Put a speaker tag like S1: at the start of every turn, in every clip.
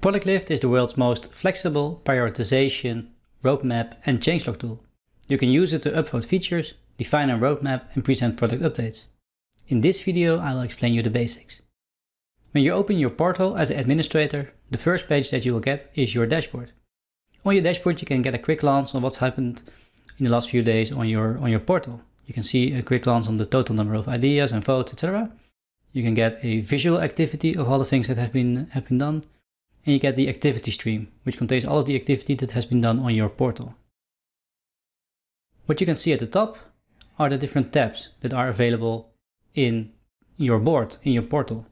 S1: ProductLift is the world's most flexible prioritization, roadmap and changelog tool. You can use it to upvote features, define a roadmap and present product updates. In this video I will explain you the basics. When you open your portal as an administrator, the first page that you will get is your dashboard. On your dashboard you can get a quick glance on what's happened in the last few days on your portal. You can see a quick glance on the total number of ideas and votes, etc. You can get a visual activity of all the things that have been done. And you get the activity stream, which contains all of the activity that has been done on your portal. What you can see at the top are the different tabs that are available in your board, in your portal.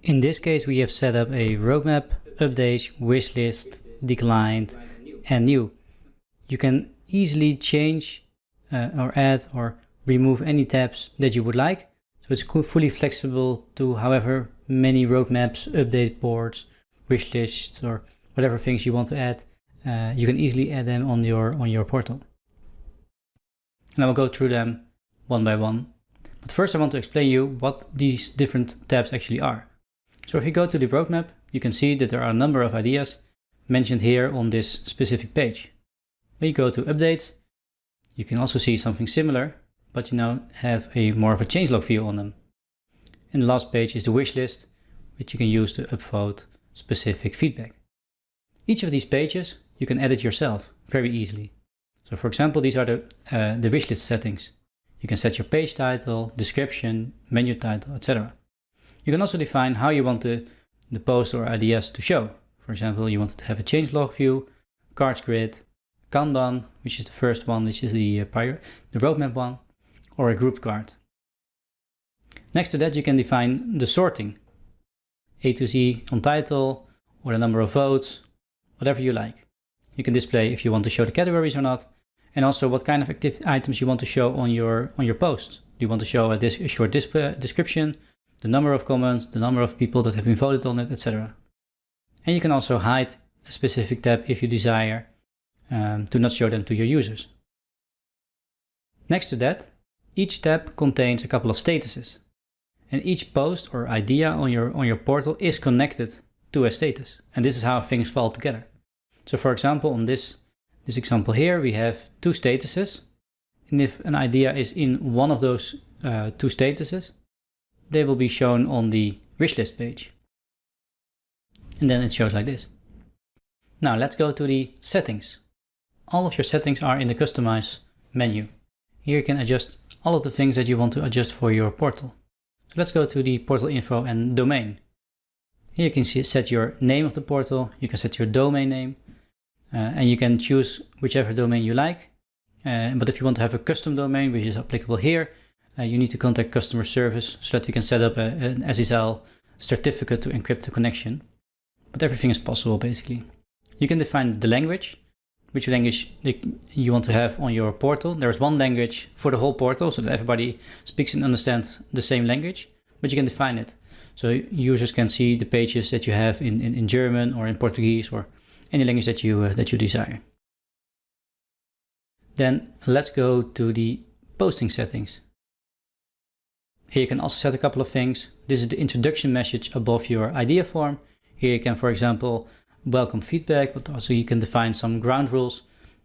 S1: In this case, we have set up a roadmap, updates, wishlist, declined, and new. You can easily change or add or remove any tabs that you would like. So it's fully flexible to however many roadmaps, update boards, wish lists, or whatever things you want to add. You can easily add them on your portal. And I will go through them one by one. But first I want to explain you what these different tabs actually are. So if you go to the roadmap, you can see that there are a number of ideas mentioned here on this specific page. When you go to updates, you can also see something similar, but you now have more of a changelog view on them. And the last page is the wish list, which you can use to upvote specific feedback. Each of these pages you can edit yourself very easily. So for example, these are the wish list settings. You can set your page title, description, menu title, etc. You can also define how you want the post or ideas to show. For example, you want to have a changelog view, cards grid, Kanban, which is the first one, which is the roadmap one, or a grouped card. Next to that, you can define the sorting, A to Z on title, or the number of votes, whatever you like. You can display if you want to show the categories or not, and also what kind of active items you want to show on your post. Do you want to show a short description, the number of comments, the number of people that have been voted on it, etc. And you can also hide a specific tab if you desire to not show them to your users. Next to that, each tab contains a couple of statuses. And each post or idea on your portal is connected to a status. And this is how things fall together. So for example, on this example here, we have two statuses. And if an idea is in one of those two statuses, they will be shown on the wishlist page. And then it shows like this. Now let's go to the settings. All of your settings are in the customize menu. Here you can adjust all of the things that you want to adjust for your portal. So let's go to the portal info and domain. Here you can set your name of the portal, you can set your domain name, and you can choose whichever domain you like. But if you want to have a custom domain, which is applicable here, you need to contact customer service so that you can set up an SSL certificate to encrypt the connection. But everything is possible basically. You can define the language, which language you want to have on your portal. There's one language for the whole portal so that everybody speaks and understands the same language, but you can define it. So users can see the pages that you have in German or in Portuguese or any language that you desire. Then let's go to the posting settings. Here you can also set a couple of things. This is the introduction message above your idea form. Here you can, for example, welcome feedback, but also you can define some ground rules,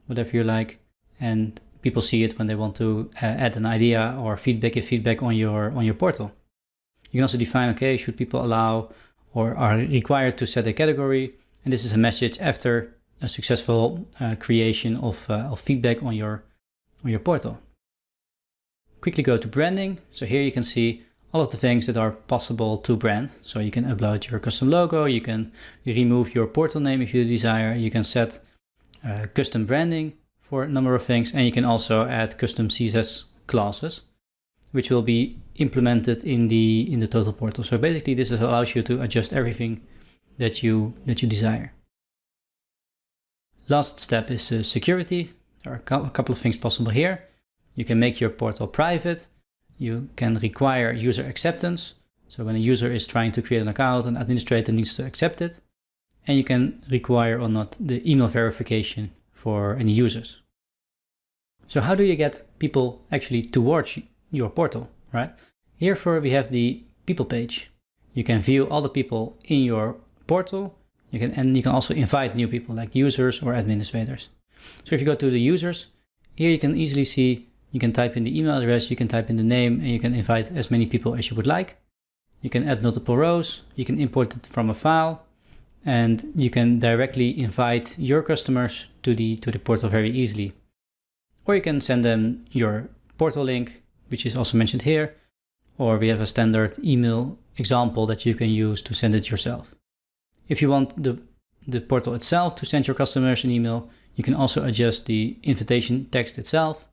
S1: whatever you like, and people see it when they want to add an idea or give feedback on your portal. You can also define, okay, should people allow or are required to set a category, and this is a message after a successful creation of feedback on your portal. Quickly go to branding. So here you can see all of the things that are possible to brand. So you can upload your custom logo, you can remove your portal name if you desire, you can set custom branding for a number of things, and you can also add custom CSS classes, which will be implemented in the total portal. So basically this allows you to adjust everything that you desire. Last step is security. There are a couple of things possible here. You can make your portal private. You can require user acceptance. So when a user is trying to create an account, an administrator needs to accept it. And you can require or not the email verification for any users. So how do you get people actually towards your portal, right? Here we have the people page. You can view all the people in your portal You can also invite new people like users or administrators. So if you go to the users, here you can easily see, you can type in the email address, you can type in the name, and you can invite as many people as you would like. You can add multiple rows, you can import it from a file, and you can directly invite your customers to the portal very easily. Or you can send them your portal link, which is also mentioned here, or we have a standard email example that you can use to send it yourself. If you want the portal itself to send your customers an email, you can also adjust the invitation text itself.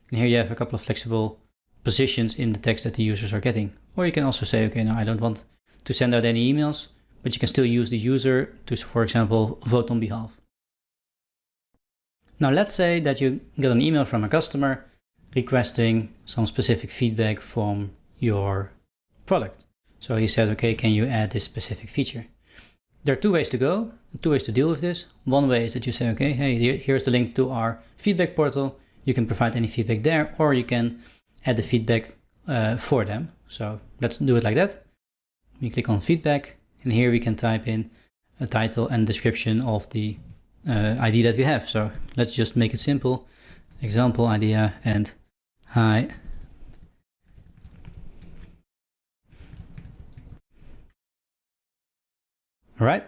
S1: And here you have a couple of flexible positions in the text that the users are getting. Or you can also say, okay, no, I don't want to send out any emails, but you can still use the user to, for example, vote on behalf. Now let's say that you got an email from a customer requesting some specific feedback from your product. So he said, okay, can you add this specific feature? There are two ways to go, two ways to deal with this. One way is that you say, okay, hey, here's the link to our feedback portal. You can provide any feedback there, or you can add the feedback for them. So let's do it like that. We click on feedback, and here we can type in a title and description of the ID that we have. So let's just make it simple. Example idea and hi. All right,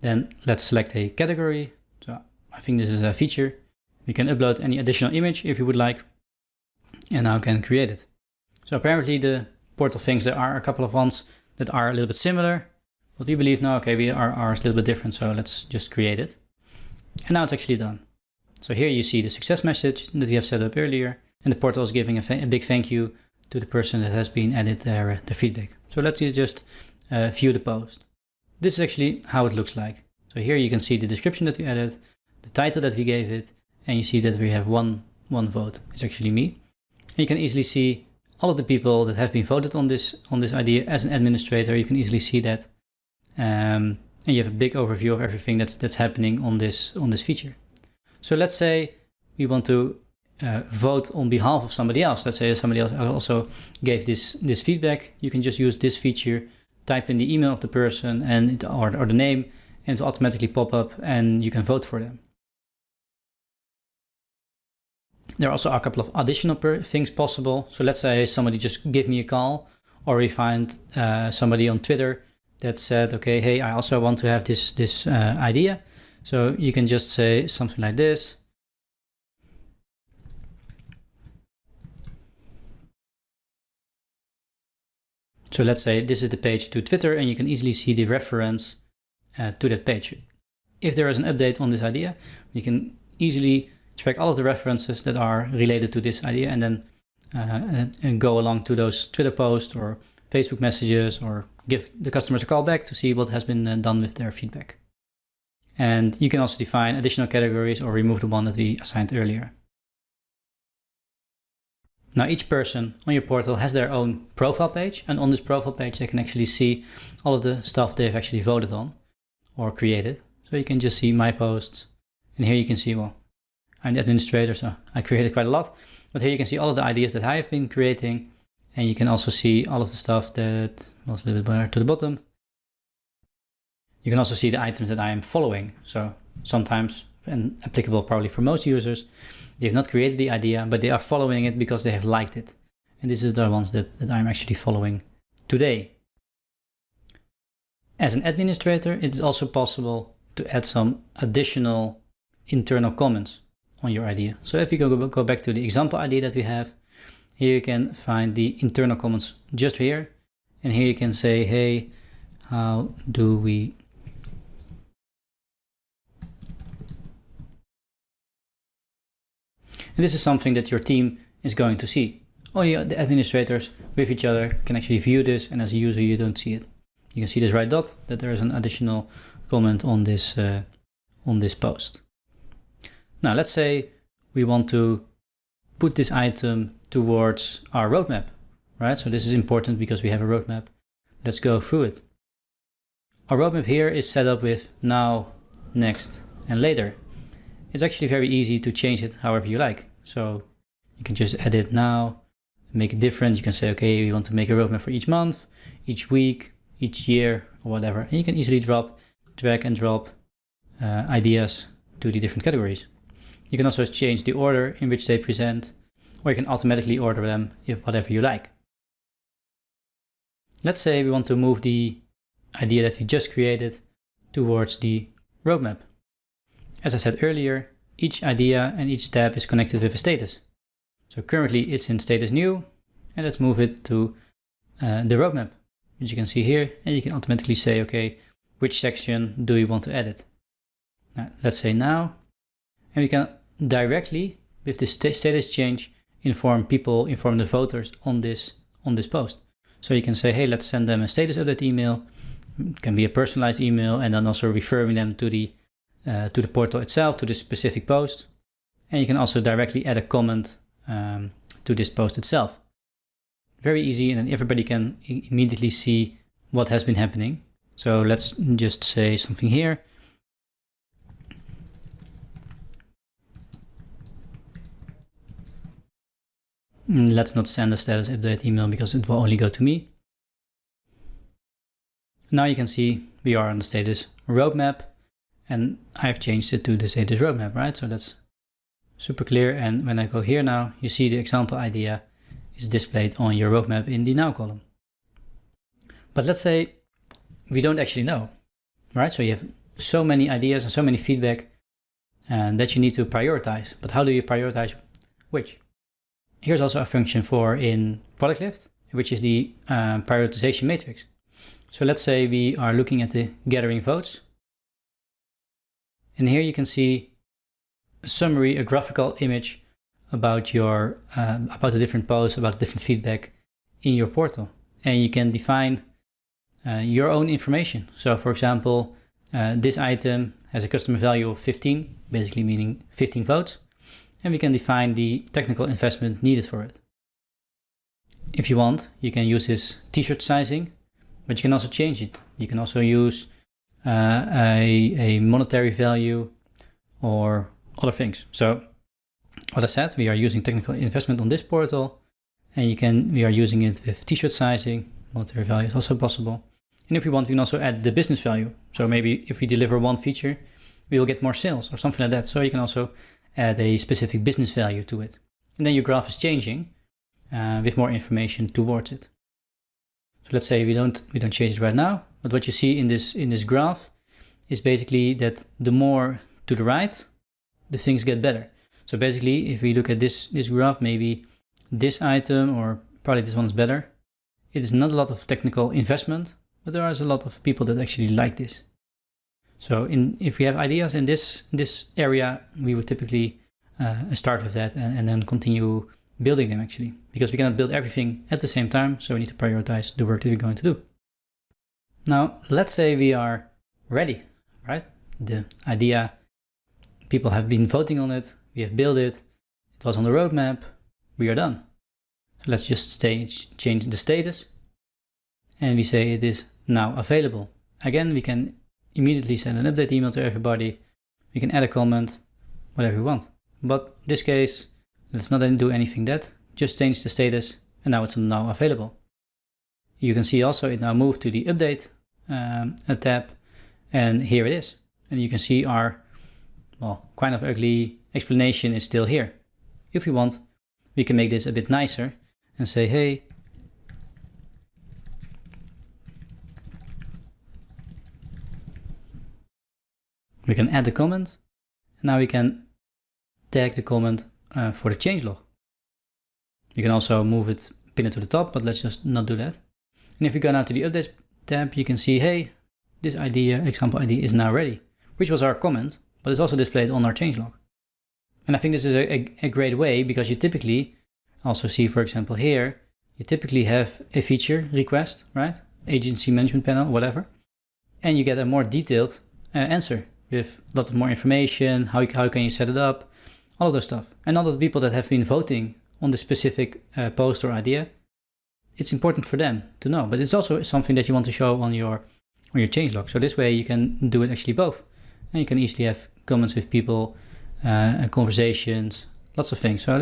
S1: then let's select a category. So I think this is a feature. We can upload any additional image if you would like, and now can create it. So apparently the portal thinks there are a couple of ones that are a little bit similar, but we believe no, okay, ours a little bit different, so let's just create it. And now it's actually done. So here you see the success message that we have set up earlier, and the portal is giving a big thank you to the person that has been added their feedback. So let's just view the post. This is actually how it looks like. So here you can see the description that we added, the title that we gave it, and you see that we have one vote. It's actually me. And you can easily see all of the people that have been voted on this idea. As an administrator, you can easily see that, and you have a big overview of everything that's happening on this feature. So let's say we want to vote on behalf of somebody else. Let's say somebody else also gave this feedback. You can just use this feature, type in the email of the person and or the name, and it will automatically pop up, and you can vote for them. There are also a couple of additional things possible. So let's say somebody just give me a call, or we find somebody on Twitter that said, okay, hey, I also want to have this idea. So you can just say something like this. So let's say this is the page to Twitter, and you can easily see the reference to that page. If there is an update on this idea, you can easily track all of the references that are related to this idea, and then and go along to those Twitter posts or Facebook messages, or give the customers a call back to see what has been done with their feedback. And you can also define additional categories or remove the one that we assigned earlier. Now each person on your portal has their own profile page, and on this profile page they can actually see all of the stuff they've actually voted on or created. So you can just see my posts, and here you can see, well, I'm the administrator, so I created quite a lot, but here you can see all of the ideas that I have been creating, and you can also see all of the stuff that was a little bit more to the bottom. You can also see the items that I am following. So sometimes, and applicable probably for most users, they have not created the idea, but they are following it because they have liked it. And these are the ones that I'm actually following today. As an administrator, it is also possible to add some additional internal comments on your idea. So if you go back to the example idea that we have, here you can find the internal comments just here. And here you can say, hey, how do we And this is something that your team is going to see. Only the administrators with each other can actually view this, and as a user you don't see it. You can see this right dot, that there is an additional comment on this post. Now let's say we want to put this item towards our roadmap, right? So this is important because we have a roadmap. Let's go through it. Our roadmap here is set up with now, next, and later. It's actually very easy to change it however you like. So you can just edit now, make it different. You can say, okay, we want to make a roadmap for each month, each week, each year, or whatever. And you can easily drop drag and drop ideas to the different categories. You can also change the order in which they present, or you can automatically order them if whatever you like. Let's say we want to move the idea that we just created towards the roadmap. As I said earlier, each idea and each tab is connected with a status. So currently it's in status new, and let's move it to the roadmap, which you can see here, and you can automatically say, okay, which section do we want to edit? Now, let's say now, and we can directly, with this status change, inform the voters on this post. So you can say, hey, let's send them a status update email. It can be a personalized email, and then also referring them to the portal itself, to this specific post. And you can also directly add a comment to this post itself. Very easy, and then everybody can immediately see what has been happening. So let's just say something here. Let's not send a status update email because it will only go to me. Now you can see we are on the status roadmap, and I've changed it to the status roadmap, right? So that's super clear. And when I go here now, you see the example idea is displayed on your roadmap in the now column. But let's say we don't actually know, right? So you have so many ideas and so many feedback that you need to prioritize. But how do you prioritize which? Here's also a function for in ProductLift, which is the prioritization matrix. So let's say we are looking at the gathering votes. And here you can see a summary, a graphical image about your about the different posts, about the different feedback in your portal. And you can define your own information. So for example, this item has a customer value of 15, basically meaning 15 votes. And we can define the technical investment needed for it. If you want, you can use this t-shirt sizing, but you can also change it. You can also use a monetary value or other things. So what I said, we are using technical investment on this portal, and we are using it with t-shirt sizing. Monetary value is also possible. And if we want, we can also add the business value. So maybe if we deliver one feature, we will get more sales or something like that. So you can also add a specific business value to it. And then your graph is changing with more information towards it. So let's say we don't change it right now, but what you see in this graph is basically that the more to the right, the things get better. So basically, if we look at this graph, maybe this item, or probably this one is better. It is not a lot of technical investment, but there is a lot of people that actually like this. So if we have ideas in this area, we would typically start with that and then continue building them actually, because we cannot build everything at the same time. So we need to prioritize the work that we're going to do. Now, let's say we are ready, right? The idea, people have been voting on it. We have built it. It was on the roadmap. We are done. So let's just change the status. And we say it is now available. Again, we can immediately send an update email to everybody. We can add a comment, whatever we want. But in this case, let's not do anything that. Just change the status, and now it's now available. You can see also it now moved to the update tab, and here it is. And you can see our, well, kind of ugly explanation is still here. If we want, we can make this a bit nicer and say, hey, we can add the comment. Now we can tag the comment for the changelog. You can also move it, pin it to the top, but let's just not do that. And if we go now to the updates tab, you can see, hey, this idea, example ID is now ready, which was our comment, but it's also displayed on our changelog. And I think this is a great way, because you typically also see, for example, here, you typically have a feature request, right? Agency management panel, whatever. And you get a more detailed answer with a lot of more information, how can you set it up, all of those stuff. And all of the people that have been voting on the specific post or idea, it's important for them to know. But it's also something that you want to show on your changelog. So this way you can do it actually both. And you can easily have comments with people, conversations, lots of things. So I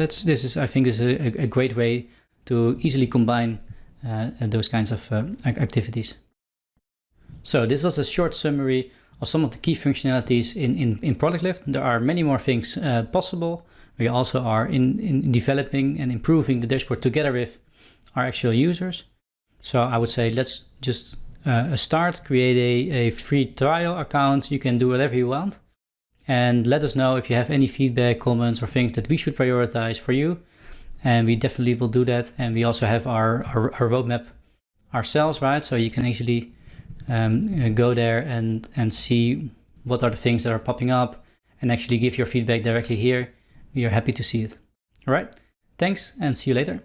S1: think this is a great way to easily combine those kinds of activities. So this was a short summary of some of the key functionalities in ProductLift. There are many more things possible. We also are in developing and improving the dashboard together with our actual users. So I would say let's just start, create a free trial account. You can do whatever you want. And let us know if you have any feedback, comments, or things that we should prioritize for you. And we definitely will do that. And we also have our roadmap ourselves, right? So you can actually go there and see what are the things that are popping up and actually give your feedback directly here. We are happy to see it. All right, thanks and see you later.